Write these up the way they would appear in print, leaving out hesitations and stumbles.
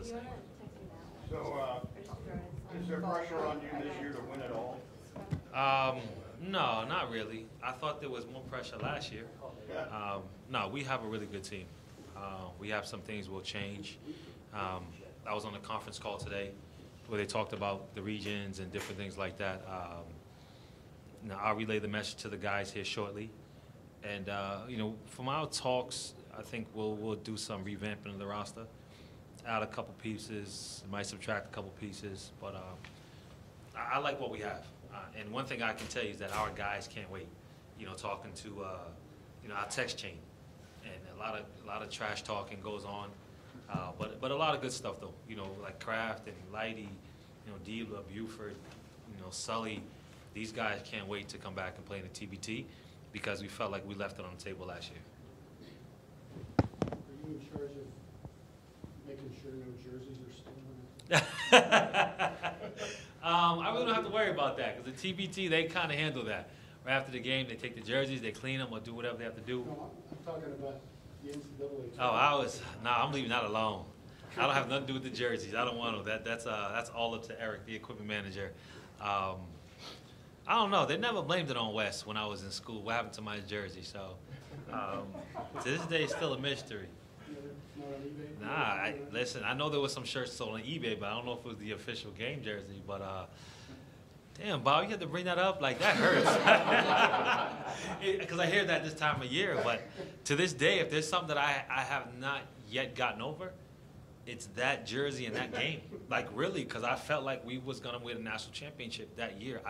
saying. So, is there pressure on you this year to win it all? No, not really. I thought there was more pressure last year. No, we have a really good team. We have some things we'll change. I was on a conference call today where they talked about the regions and different things like that. Now, I'll relay the message to the guys here shortly. And, from our talks, I think we'll do some revamping of the roster. Add a couple pieces, might subtract a couple pieces, but I like what we have. And one thing I can tell you is that our guys can't wait. Talking to our text chain, and a lot of trash talking goes on, but a lot of good stuff though. Like Kraft and Lighty, Diebler, Buford, Sully. These guys can't wait to come back and play in the TBT because we felt like we left it on the table last year. Are you in charge of making sure no jerseys are stolen? I really don't have to worry about that because the TBT, they kind of handle that. Right after the game, they take the jerseys, they clean them or do whatever they have to do. No, I'm talking about the NCAA Tourney. I'm leaving that alone. I don't have nothing to do with the jerseys. I don't want them. That's all up to Eric, the equipment manager. I don't know. They never blamed it on Wes when I was in school. What happened to my jersey? So to this day, it's still a mystery. Not on eBay? Listen, I know there was some shirts sold on eBay, but I don't know if it was the official game jersey. But damn, Bob, you had to bring that up? Like, that hurts. Because I hear that this time of year. But to this day, if there's something that I have not yet gotten over, it's that jersey and that game. Like, really, because I felt like we was going to win a national championship that year.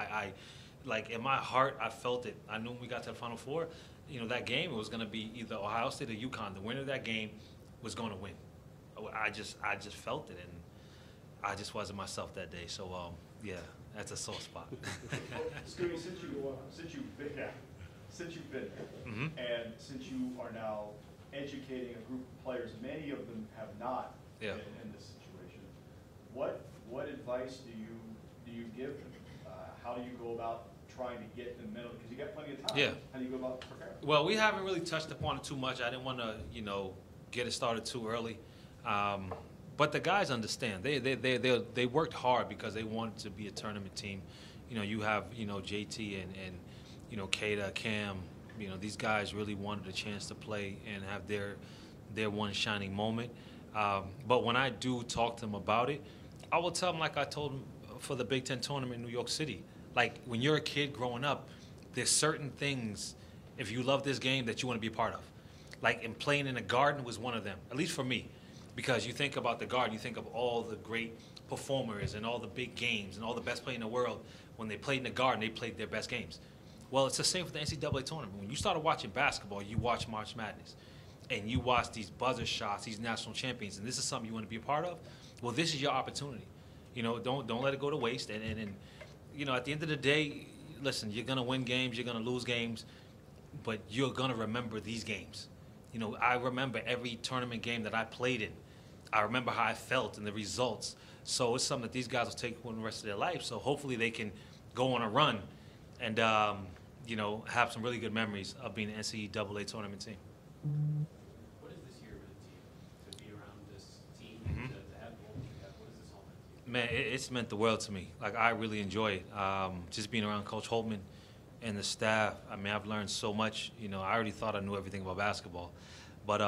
Like, in my heart, I felt it. I knew when we got to the Final Four, that game, it was going to be either Ohio State or UConn. The winner of that game was going to win. I just felt it, and I just wasn't myself that day. So, yeah, that's a soft spot. Scoonie, since you've been there, and since you are now educating a group of players, many of them have not been in this situation. What advice do you give them? How do you go about trying to get them mentally? Because you got plenty of time. Yeah. How do you go about preparing? Well, we haven't really touched upon it too much. I didn't want to, get it started too early. But the guys understand. They worked hard because they wanted to be a tournament team. You have, JT and Kata, Cam. These guys really wanted a chance to play and have their one shining moment. But when I do talk to them about it, I will tell them like I told them for the Big Ten tournament in New York City. Like, when you're a kid growing up, there's certain things, if you love this game, that you want to be a part of. Like, in playing in the Garden was one of them, at least for me. Because you think about the Garden, you think of all the great performers and all the big games and all the best players in the world. When they played in the Garden, they played their best games. Well, it's the same for the NCAA tournament. When you started watching basketball, you watch March Madness. And you watch these buzzer shots, these national champions, and this is something you want to be a part of, well, this is your opportunity. Don't let it go to waste. And at the end of the day, listen, you're going to win games, you're going to lose games, but you're going to remember these games. I remember every tournament game that I played in. I remember how I felt and the results. So it's something that these guys will take for the rest of their life. So hopefully they can go on a run and, have some really good memories of being an NCAA tournament team. What is this year for the team? To be around this team, to have goals like that, what does this all mean to you? Man, it's meant the world to me. Like, I really enjoy it. Just being around Coach Holtman and the staff. I mean, I've learned so much. I already thought I knew everything about basketball. But,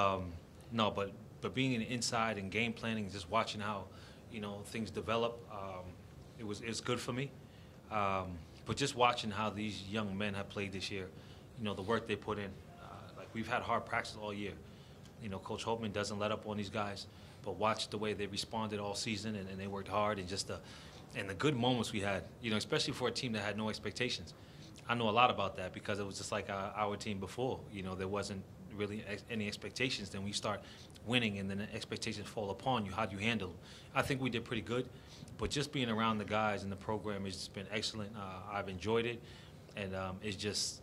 but being inside and game planning, just watching how, things develop, it was good for me. But just watching how these young men have played this year, the work they put in. Like, we've had hard practice all year. Coach Holtman doesn't let up on these guys, but watch the way they responded all season, and they worked hard, and just the good moments we had, especially for a team that had no expectations. I know a lot about that because it was just like our team before. There wasn't really any expectations. Then we start winning, and then the expectations fall upon you. How do you handle them? I think we did pretty good, but just being around the guys and the program has just been excellent. I've enjoyed it, and it's just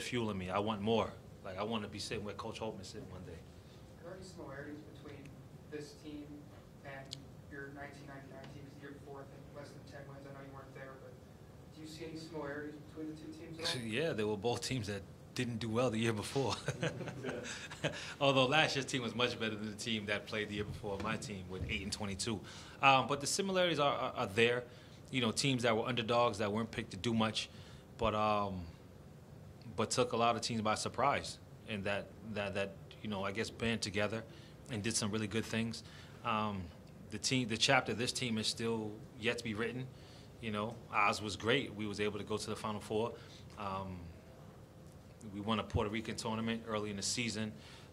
fueling me. I want more. Like, I want to be sitting where Coach Holtman sitting one day. Are there any similarities between this team and your 1999 team? Because the year before, I think less than 10 wins. I know you weren't there, but do you see any similarities between the two teams at all? Yeah, they were both teams that didn't do well the year before. Although last year's team was much better than the team that played the year before, my team, with 8-22. But the similarities are there. You know, teams that were underdogs that weren't picked to do much, but took a lot of teams by surprise, and that you know, I guess band together and did some really good things. The chapter of this team is still yet to be written. You know, ours was great. We was able to go to the Final Four. We won a Puerto Rican tournament early in the season.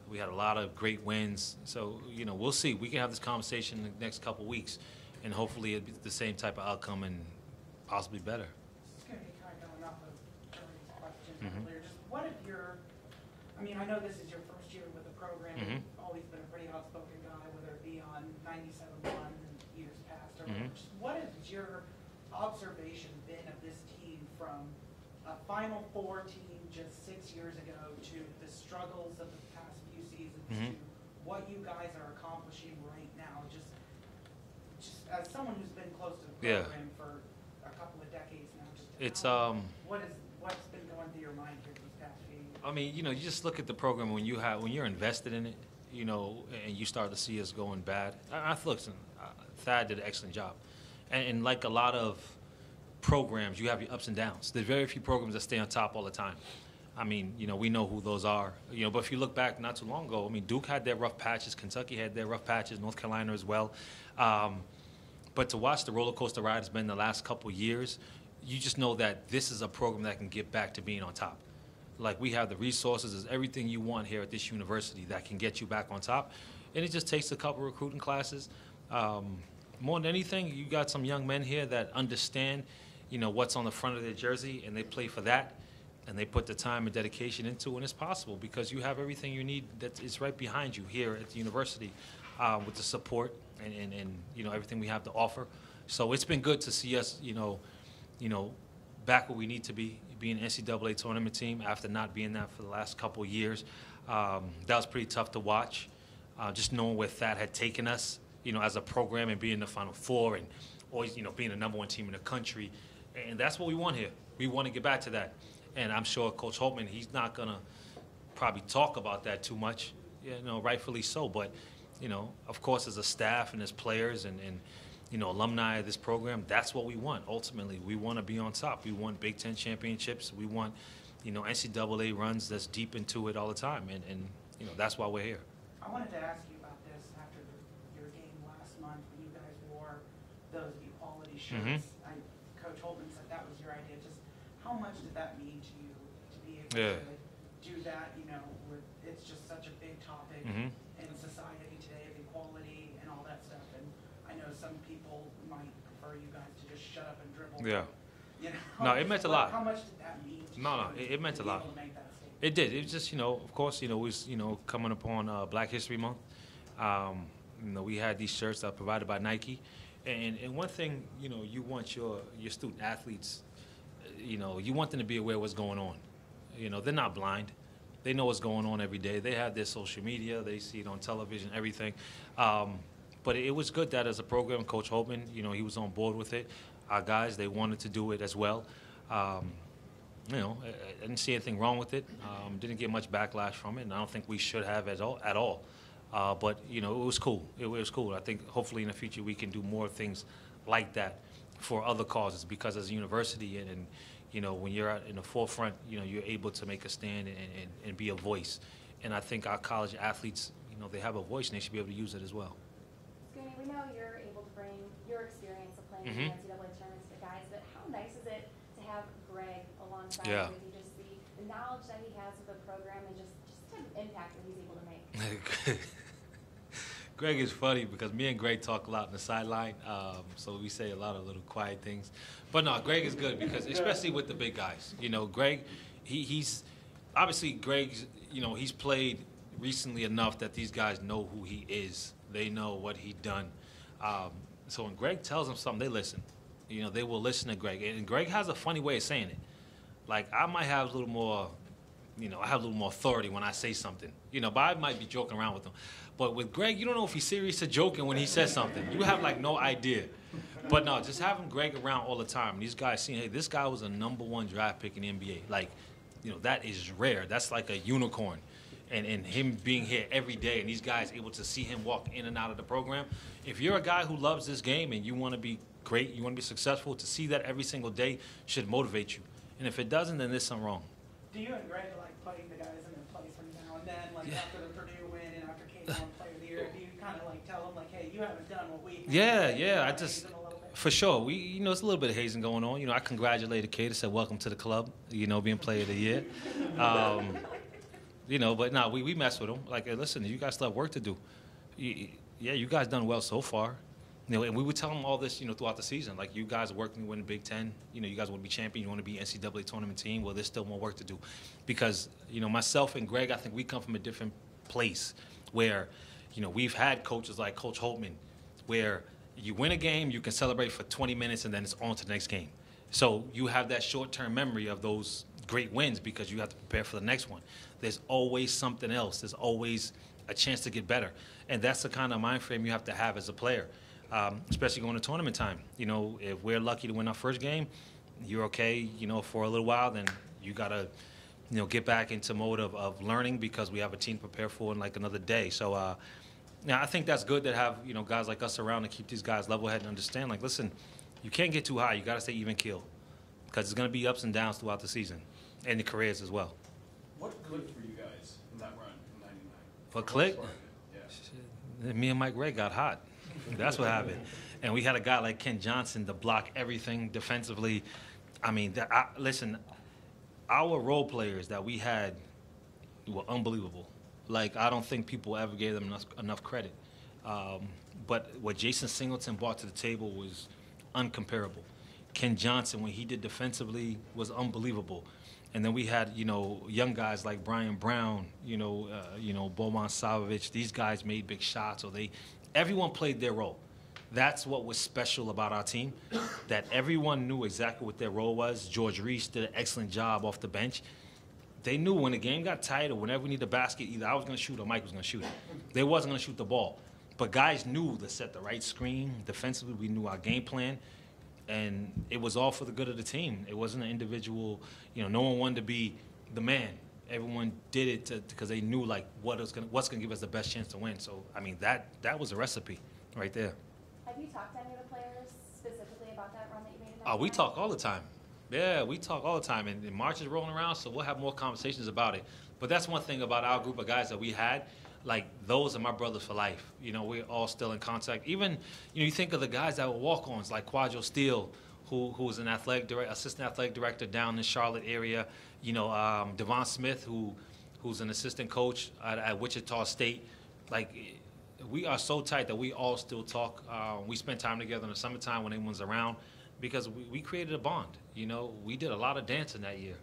We had a lot of great wins. So, you know, we'll see. We can have this conversation in the next couple of weeks, and hopefully it'll be the same type of outcome and possibly better. This is going to be kind of going off of Jeremy's question earlier. Just what if you're, I mean, I know this is your first year with the program. You've always been a pretty outspoken guy, whether it be on 97.1 and years past or whatever. Just what has your observation been of this team from a Final Four team just 6 years ago to the struggles of the past few seasons to what you guys are accomplishing right now? Just as someone who's been close to the program for a couple of decades now, just what's been going through your mind here these past few years? I mean, you know, you just look at the program when you're invested in it, you know, and you start to see us going bad. Listen, Thad did an excellent job, and like a lot of programs, you have your ups and downs. There's very few programs that stay on top all the time. I mean, you know, we know who those are. You know, but if you look back not too long ago, I mean, Duke had their rough patches, Kentucky had their rough patches, North Carolina as well. But to watch the roller coaster ride has been the last couple years, you just know that this is a program that can get back to being on top. Like, we have the resources, there's everything you want here at this university that can get you back on top. And it just takes a couple recruiting classes. More than anything, you got some young men here that understand, you know, what's on the front of their jersey, and they play for that, and they put the time and dedication into it, and it's possible because you have everything you need that is right behind you here at the university with the support and you know, everything we have to offer. So it's been good to see us, you know, back where we need to be, being an NCAA tournament team after not being that for the last couple of years. That was pretty tough to watch, just knowing where Thad had taken us, you know, as a program, and being in the Final Four and always, you know, being the #1 team in the country. And that's what we want here. We want to get back to that. And I'm sure Coach Holtman, he's not going to probably talk about that too much, you know, rightfully so. But, you know, of course, as a staff and as players and you know, alumni of this program, that's what we want. Ultimately, we want to be on top. We want Big Ten championships. We want, you know, NCAA runs that's deep into it all the time. And you know, that's why we're here. I wanted to ask you about this after your game last month when you guys wore those equality shirts. Coach Holtman said that was your idea. Just how much did that mean to you to be able to do that? You know, it's just such a big topic in society today of equality and all that stuff. And I know some people might prefer you guys to just shut up and dribble. Yeah. You know, no, it meant a lot. How much did that mean to you? No, it meant a lot. It did. It was just, you know, of course, you know, it was, you know, coming upon Black History Month. You know, we had these shirts that were provided by Nike. And one thing, you know, you want your student athletes, you know, you want them to be aware of what's going on. You know, they're not blind. They know what's going on every day. They have their social media. They see it on television, everything. But it was good that as a program, Coach Holtman, you know, he was on board with it. Our guys, they wanted to do it as well. You know, I didn't see anything wrong with it. Didn't get much backlash from it, and I don't think we should have at all. But, you know, it was cool. It was cool. I think hopefully in the future we can do more things like that for other causes, because as a university and you know, when you're out in the forefront, you know, you're able to make a stand and be a voice. And I think our college athletes, you know, they have a voice and they should be able to use it as well. Scoonie, we know you're able to bring your experience of playing in the NCAA tournaments to guys, but how nice is it to have Greg alongside with you, just the knowledge that he has of the program and just the type of impact that he's able to make? Greg is funny because me and Greg talk a lot on the sideline, so we say a lot of little quiet things. But no, Greg is good because, especially with the big guys, you know, Greg, he's obviously Greg's, you know, he's played recently enough that these guys know who he is. They know what he done. So when Greg tells them something, they listen. You know, they will listen to Greg. And Greg has a funny way of saying it. Like, I might have a little more, you know, I have a little more authority when I say something. You know, but I might be joking around with him. But with Greg, you don't know if he's serious or joking when he says something. You have, like, no idea. But no, just having Greg around all the time. These guys seeing, hey, this guy was a #1 draft pick in the NBA. Like, that is rare. That's like a unicorn. And him being here every day and these guys able to see him walk in and out of the program. If you're a guy who loves this game and you want to be great, you want to be successful, to see that every single day should motivate you. And if it doesn't, then there's something wrong. Do you and Greg like putting the guys in their place from now and then, like after the Purdue win and after K won Player of the Year? Do you kind of like tell them like, hey, you haven't done what we? Yeah. For sure. It's a little bit of hazing going on. I congratulated Kate. I said, welcome to the club, being Player of the Year. But no, we mess with them. Like, hey, listen, you guys still have work to do. You guys done well so far. And we would tell them all this, throughout the season. Like, you guys are working to win the Big Ten. You guys want to be champion. You want to be NCAA Tournament team. Well, there's still more work to do. Because, myself and Greg, I think we come from a different place where, we've had coaches like Coach Holtman, where you win a game, you can celebrate for 20 minutes, and then it's on to the next game. So you have that short-term memory of those great wins because you have to prepare for the next one. There's always something else. There's always a chance to get better. And that's the kind of mind frame you have to have as a player, especially going to tournament time. If we're lucky to win our first game, you're okay, for a little while, then you got to, get back into mode of learning because we have a team to prepare for in like another day. So, I think that's good to have, guys like us around to keep these guys level-headed and understand, like, listen, you can't get too high. You got to stay even keel because it's going to be ups and downs throughout the season and the careers as well. What clicked for you guys in that run in '99? What clicked? Yeah. Me and Mike Ray got hot. That's what happened. And we had a guy like Ken Johnson to block everything defensively. I mean, listen, our role players that we had were unbelievable. Like, I don't think people ever gave them enough credit. But what Jason Singleton brought to the table was uncomparable. Ken Johnson, when he did defensively, was unbelievable. And then we had, young guys like Brian Brown, Boman Savovich. These guys made big shots. So everyone played their role. That's what was special about our team, that everyone knew exactly what their role was. George Reese did an excellent job off the bench. They knew when the game got tight or whenever we needed a basket, either I was going to shoot or Mike was going to shoot it. They wasn't going to shoot the ball. But guys knew to set the right screen. Defensively, we knew our game plan. And it was all for the good of the team. It wasn't an individual, no one wanted to be the man. Everyone did it because they knew, like, what's going to give us the best chance to win. So, I mean, that was a recipe right there. Have you talked to any of the players specifically about that run that you made in that We talk all the time. Yeah, we talk all the time. And March is rolling around, so we'll have more conversations about it. But that's one thing about our group of guys that we had. Like, those are my brothers for life. We're all still in contact. Even, you think of the guys that were walk-ons, like Quadro Steele, who was an assistant athletic director down in the Charlotte area. Devon Smith, who's an assistant coach at Wichita State. Like, we are so tight that we all still talk. We spend time together in the summertime when anyone's around because we created a bond. We did a lot of dancing that year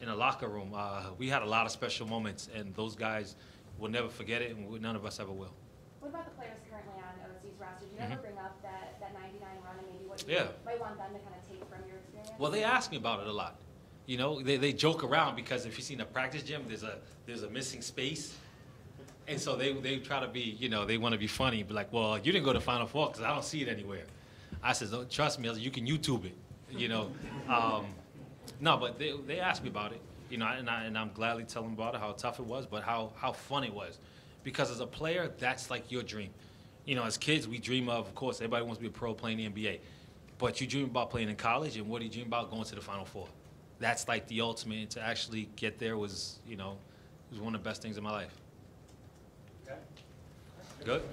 in the locker room. We had a lot of special moments, and those guys will never forget it, and none of us ever will. What about the players currently on OSU's roster? Do you ever bring up that 99 run and maybe what you might want them to kind of take from your experience? Well, they ask me about it a lot. They joke around because if you see in a practice gym, there's a missing space. And so they try to be, they want to be funny, but like, well, you didn't go to Final Four because I don't see it anywhere. I said, don't trust me. I said, you can YouTube it, No, but they asked me about it, and I'm gladly telling them about it, how tough it was, but how fun it was. Because as a player, that's like your dream. As kids, we dream of course, everybody wants to be a pro playing in the NBA. But you dream about playing in college, and what do you dream about? Going to the Final Four. That's like the ultimate. To actually get there was one of the best things in my life. Okay. Good?